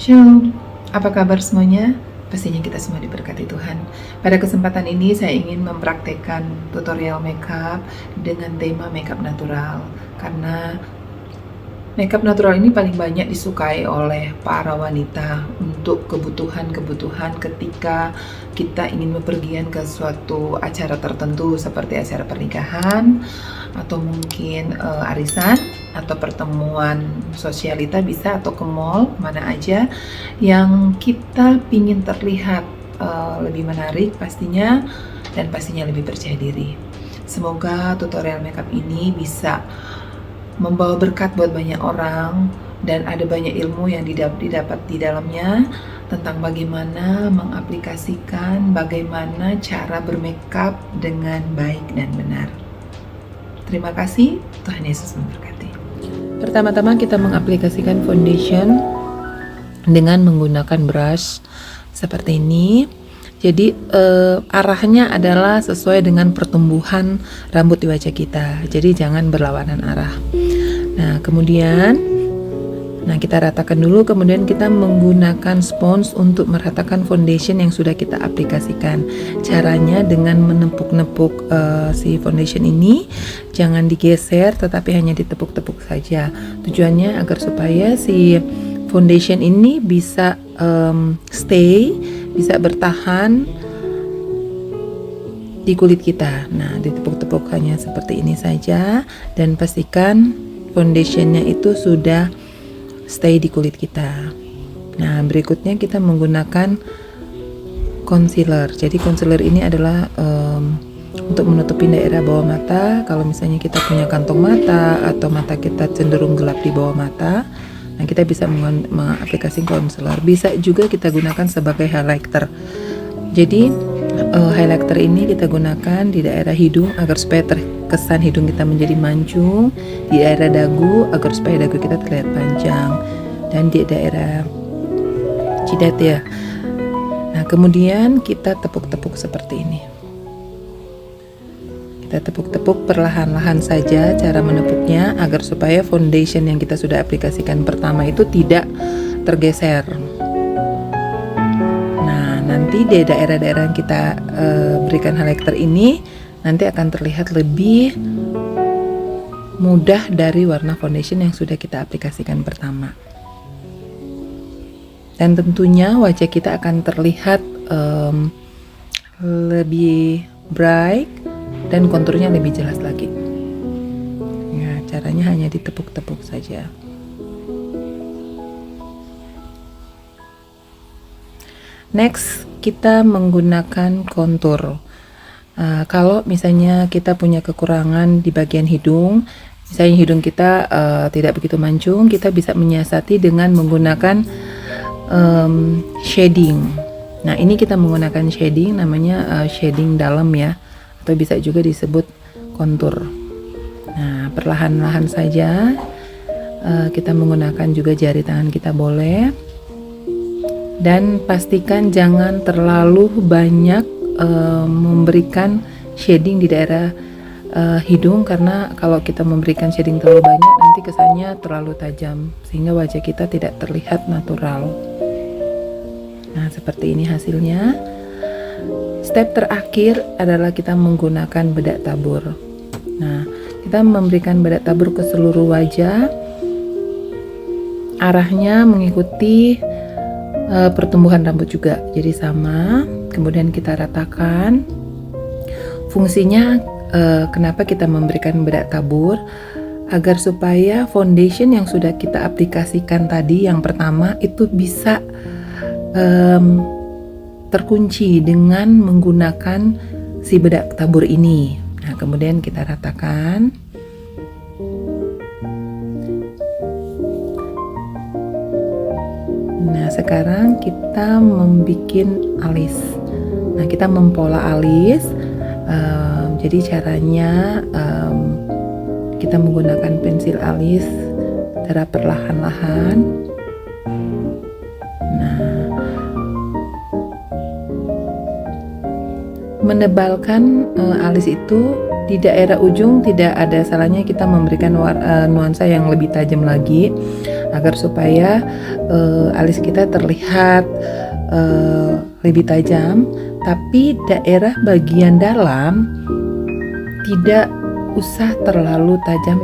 Shalom, apa kabar semuanya? Pastinya kita semua diberkati Tuhan. Pada kesempatan ini saya ingin mempraktekkan tutorial makeup dengan tema makeup natural. Karena makeup natural ini paling banyak disukai oleh para wanita untuk kebutuhan-kebutuhan ketika kita ingin bepergian ke suatu acara tertentu seperti acara pernikahan atau mungkin arisan atau pertemuan sosialita bisa, atau ke mall, mana aja yang kita pingin terlihat lebih menarik pastinya, dan pastinya lebih percaya diri. Semoga tutorial makeup ini bisa membawa berkat buat banyak orang dan ada banyak ilmu yang didapat di dalamnya tentang bagaimana mengaplikasikan bagaimana cara bermakeup dengan baik dan benar. Terima kasih, Tuhan Yesus memberkati. Pertama-tama kita mengaplikasikan foundation dengan menggunakan brush seperti ini. Jadi arahnya adalah sesuai dengan pertumbuhan rambut di wajah kita. Jadi jangan berlawanan arah. Nah, kemudian kita ratakan dulu, kemudian kita menggunakan spons untuk meratakan foundation yang sudah kita aplikasikan. Caranya dengan menepuk-nepuk si foundation ini, jangan digeser tetapi hanya ditepuk-tepuk saja. Tujuannya agar supaya si foundation ini bisa stay, bisa bertahan di kulit kita. Nah, ditepuk-tepuk hanya seperti ini saja dan pastikan foundationnya itu sudah stay di kulit kita. Nah, berikutnya kita menggunakan concealer. Jadi concealer ini adalah untuk menutupi daerah bawah mata. Kalau misalnya kita punya kantong mata atau mata kita cenderung gelap di bawah mata, nah kita bisa mengaplikasikan concealer. Bisa juga kita gunakan sebagai highlighter. Jadi highlighter ini kita gunakan di daerah hidung agar supaya terkesan hidung kita menjadi mancung, di daerah dagu agar supaya dagu kita terlihat panjang, dan di daerah jidat ya. Nah, kemudian kita tepuk-tepuk seperti ini. Kita tepuk-tepuk perlahan-lahan saja cara menepuknya agar supaya foundation yang kita sudah aplikasikan pertama itu tidak tergeser. Nah, nanti di daerah-daerah yang kita berikan highlighter ini nanti akan terlihat lebih mudah dari warna foundation yang sudah kita aplikasikan pertama. Dan tentunya wajah kita akan terlihat lebih bright dan konturnya lebih jelas lagi. Ya, caranya hanya ditepuk-tepuk saja. Next, kita menggunakan kontur. Kalau misalnya kita punya kekurangan di bagian hidung, misalnya hidung kita tidak begitu mancung, kita bisa menyiasati dengan menggunakan shading. Nah, ini kita menggunakan shading, namanya shading dalam ya, atau bisa juga disebut kontur. Nah, perlahan-lahan saja kita menggunakan juga jari tangan kita boleh, dan pastikan jangan terlalu banyak memberikan shading di daerah hidung, karena kalau kita memberikan shading terlalu banyak nanti kesannya terlalu tajam sehingga wajah kita tidak terlihat natural. Nah, seperti ini hasilnya. Step terakhir adalah kita menggunakan bedak tabur. Nah, kita memberikan bedak tabur ke seluruh wajah. Arahnya mengikuti pertumbuhan rambut juga, jadi sama. Kemudian kita ratakan. Fungsinya kenapa kita memberikan bedak tabur? Agar supaya foundation yang sudah kita aplikasikan tadi yang pertama itu bisa terkunci dengan menggunakan si bedak tabur ini. Nah, kemudian kita ratakan. Nah, sekarang kita membuat alis. Nah, kita mempola alis. Jadi caranya kita menggunakan pensil alis secara perlahan-lahan. Menebalkan alis itu di daerah ujung tidak ada salahnya kita memberikan nuansa yang lebih tajam lagi agar supaya alis kita terlihat lebih tajam, tapi daerah bagian dalam tidak usah terlalu tajam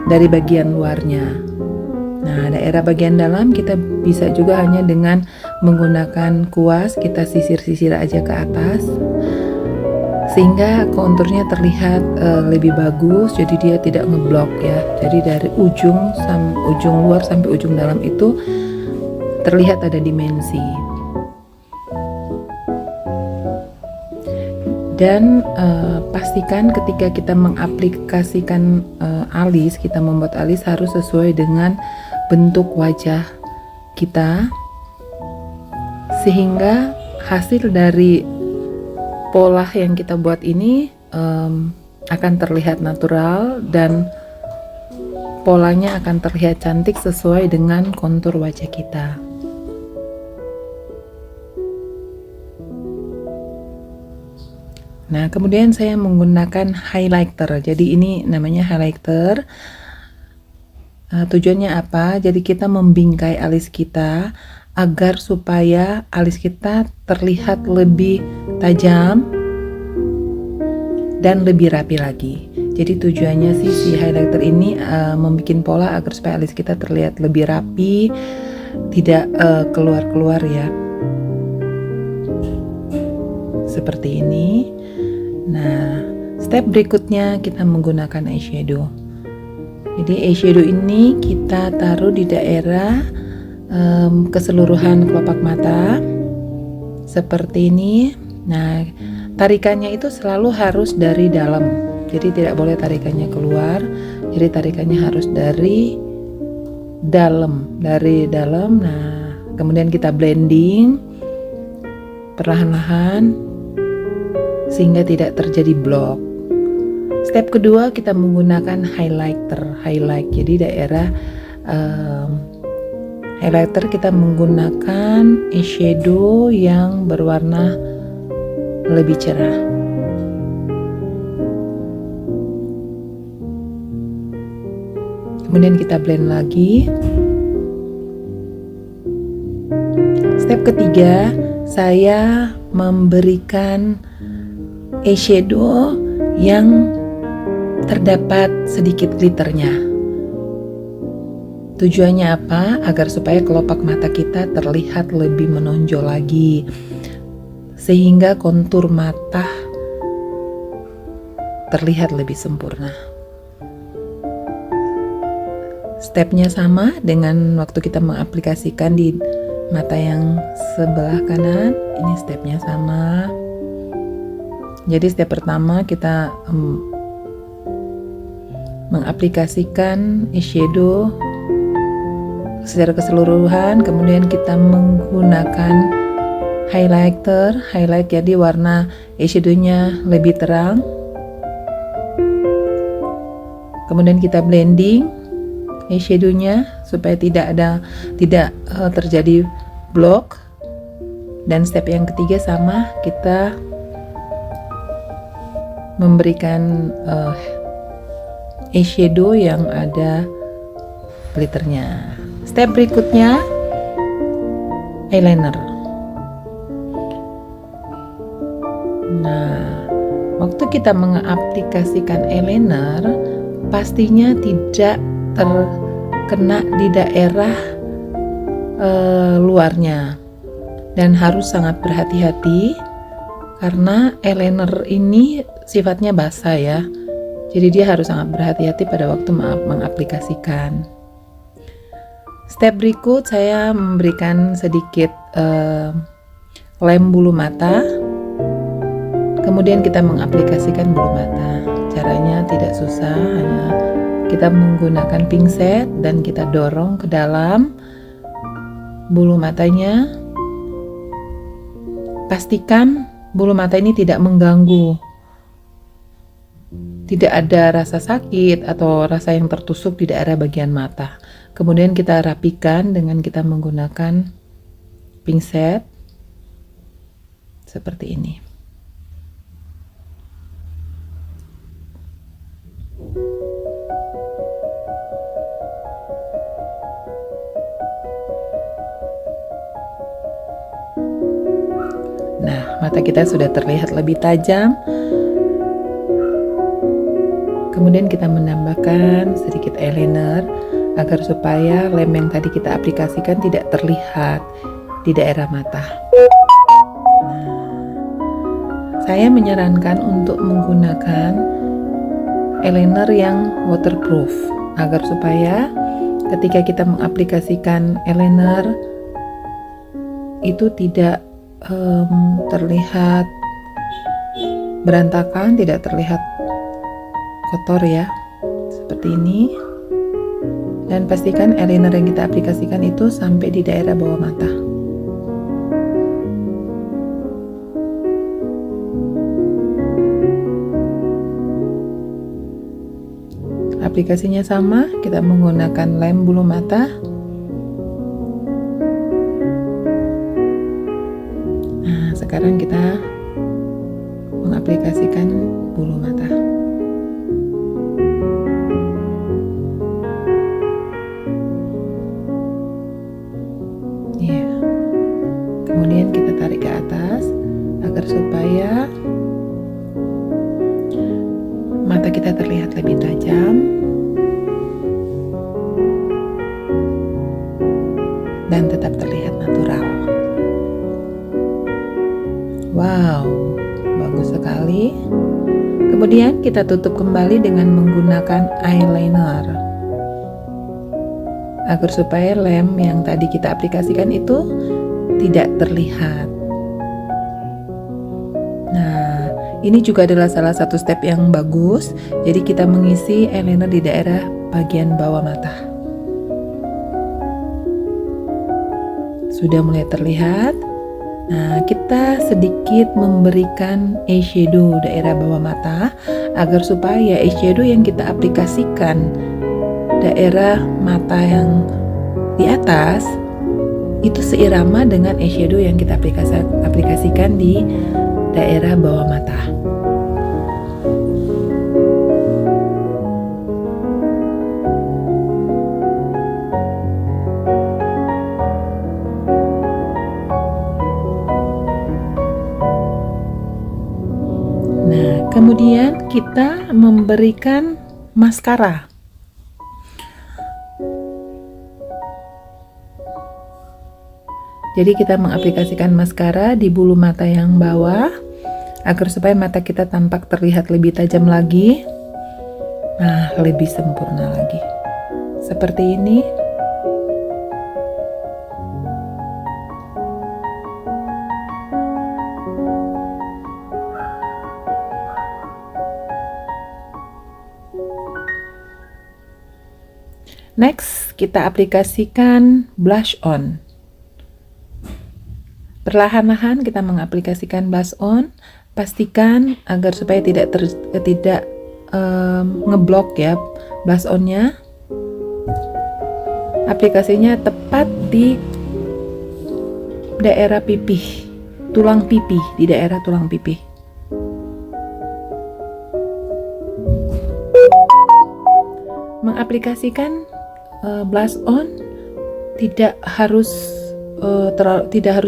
dari bagian luarnya. Nah, daerah bagian dalam kita bisa juga hanya dengan menggunakan kuas, kita sisir-sisir aja ke atas sehingga konturnya terlihat lebih bagus, jadi dia tidak ngeblok ya. Jadi dari ujung luar sampai ujung dalam itu terlihat ada dimensi. Dan pastikan ketika kita mengaplikasikan alis, kita membuat alis harus sesuai dengan bentuk wajah kita, sehingga hasil dari pola yang kita buat ini akan terlihat natural dan polanya akan terlihat cantik sesuai dengan kontur wajah kita. Nah, kemudian saya menggunakan highlighter. Jadi ini namanya highlighter. Tujuannya apa? Jadi kita membingkai alis kita agar supaya alis kita terlihat lebih tajam dan lebih rapi lagi. Jadi tujuannya sih si highlighter ini membuat pola agar supaya alis kita terlihat lebih rapi, tidak keluar-keluar ya. Seperti ini. Nah, step berikutnya kita menggunakan eyeshadow. Jadi eyeshadow ini kita taruh di daerah keseluruhan kelopak mata seperti ini. Nah, tarikannya itu selalu harus dari dalam, jadi tidak boleh tarikannya keluar. Jadi tarikannya harus dari dalam. Nah, kemudian kita blending perlahan-lahan sehingga tidak terjadi blok. Step kedua kita menggunakan highlight. Jadi daerah highlighter kita menggunakan eyeshadow yang berwarna lebih cerah. Kemudian kita blend lagi. Step ketiga, saya memberikan eyeshadow yang terdapat sedikit glitternya. Tujuannya apa? Agar supaya kelopak mata kita terlihat lebih menonjol lagi, sehingga kontur mata terlihat lebih sempurna. Stepnya sama dengan waktu kita mengaplikasikan di mata yang sebelah kanan. Ini stepnya sama. Jadi step pertama kita mengaplikasikan eyeshadow secara keseluruhan, kemudian kita menggunakan highlight, jadi warna eyeshadownya lebih terang. Kemudian kita blending eyeshadownya supaya tidak terjadi blok. Dan step yang ketiga sama, kita memberikan eyeshadow yang ada glitternya. Step berikutnya eyeliner. Nah, waktu kita mengaplikasikan eyeliner, pastinya tidak terkena di daerah luarnya, dan harus sangat berhati-hati karena eyeliner ini sifatnya basah ya. Jadi dia harus sangat berhati-hati pada waktu mengaplikasikan. Step berikut saya memberikan sedikit lem bulu mata. Kemudian kita mengaplikasikan bulu mata. Caranya tidak susah, hanya kita menggunakan pinset dan kita dorong ke dalam bulu matanya. Pastikan bulu mata ini tidak mengganggu. Tidak ada rasa sakit atau rasa yang tertusuk di daerah bagian mata. Kemudian kita rapikan dengan kita menggunakan pinset seperti ini. Nah, mata kita sudah terlihat lebih tajam. Kemudian kita menambahkan sedikit eyeliner agar supaya lem yang tadi kita aplikasikan tidak terlihat di daerah mata. Nah, saya menyarankan untuk menggunakan eyeliner yang waterproof agar supaya ketika kita mengaplikasikan eyeliner itu tidak terlihat berantakan, tidak terlihat kotor ya, seperti ini. Dan pastikan eyeliner yang kita aplikasikan itu sampai di daerah bawah mata. Aplikasinya sama, kita menggunakan lem bulu mata. Nah, sekarang kita mengaplikasikan bulu mata. Ya. Kemudian kita tarik ke atas agar supaya mata kita terlihat lebih tajam dan tetap terlihat natural. Wow, bagus sekali. Kemudian kita tutup kembali dengan menggunakan eyeliner agar supaya lem yang tadi kita aplikasikan itu tidak terlihat. Nah, ini juga adalah salah satu step yang bagus. Jadi kita mengisi eyeliner di daerah bagian bawah mata. Sudah mulai terlihat. Nah, kita sedikit memberikan eyeshadow daerah bawah mata agar supaya eyeshadow yang kita aplikasikan daerah mata yang di atas itu seirama dengan eyeshadow yang kita aplikasikan di daerah bawah mata. Nah, kemudian kita memberikan maskara. Jadi kita mengaplikasikan maskara di bulu mata yang bawah agar supaya mata kita tampak terlihat lebih tajam lagi. Nah, lebih sempurna lagi. Seperti ini. Next, kita aplikasikan blush on. Perlahan-lahan kita mengaplikasikan blush on. Pastikan agar supaya tidak ngeblok ya blush onnya. Aplikasinya tepat di daerah pipih, tulang pipih, di daerah tulang pipih. Mengaplikasikan blush on tidak harus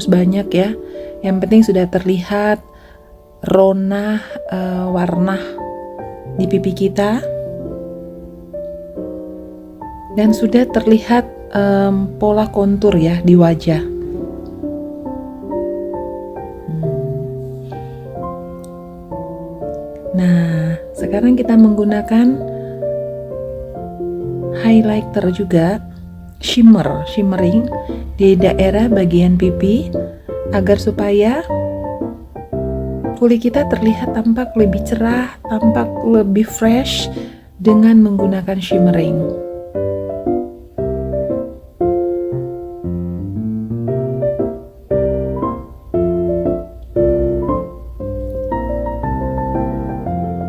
banyak ya. Yang penting sudah terlihat rona warna di pipi kita dan sudah terlihat pola kontur ya di wajah. Nah, sekarang kita menggunakan highlighter juga, shimmering di daerah bagian pipi agar supaya kulit kita terlihat tampak lebih cerah, tampak lebih fresh dengan menggunakan shimmering.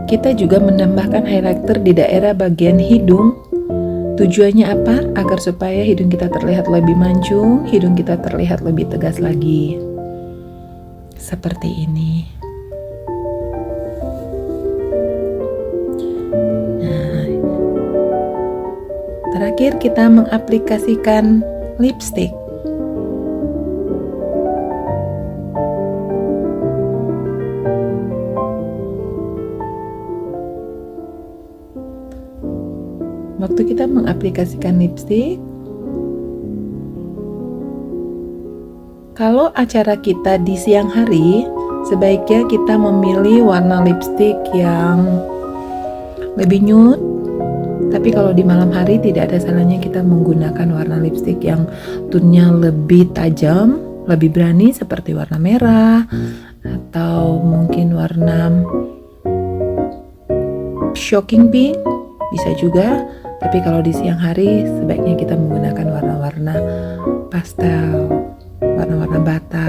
Kita juga menambahkan highlighter di daerah bagian hidung. Tujuannya apa? Agar supaya hidung kita terlihat lebih mancung, hidung kita terlihat lebih tegas lagi. Seperti ini. Nah, terakhir kita mengaplikasikan lipstick. mengaplikasikan lipstik. Kalau acara kita di siang hari, sebaiknya kita memilih warna lipstik yang lebih nude. Tapi kalau di malam hari tidak ada salahnya kita menggunakan warna lipstik yang tone-nya lebih tajam, lebih berani seperti warna merah atau mungkin warna shocking pink bisa juga. Tapi kalau di siang hari sebaiknya kita menggunakan warna-warna pastel, warna-warna bata.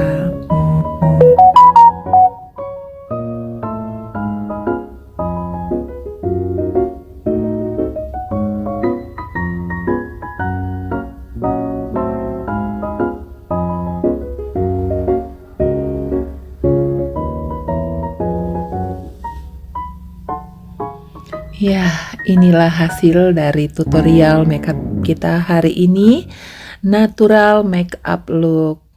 Ya, inilah hasil dari tutorial makeup kita hari ini, natural makeup look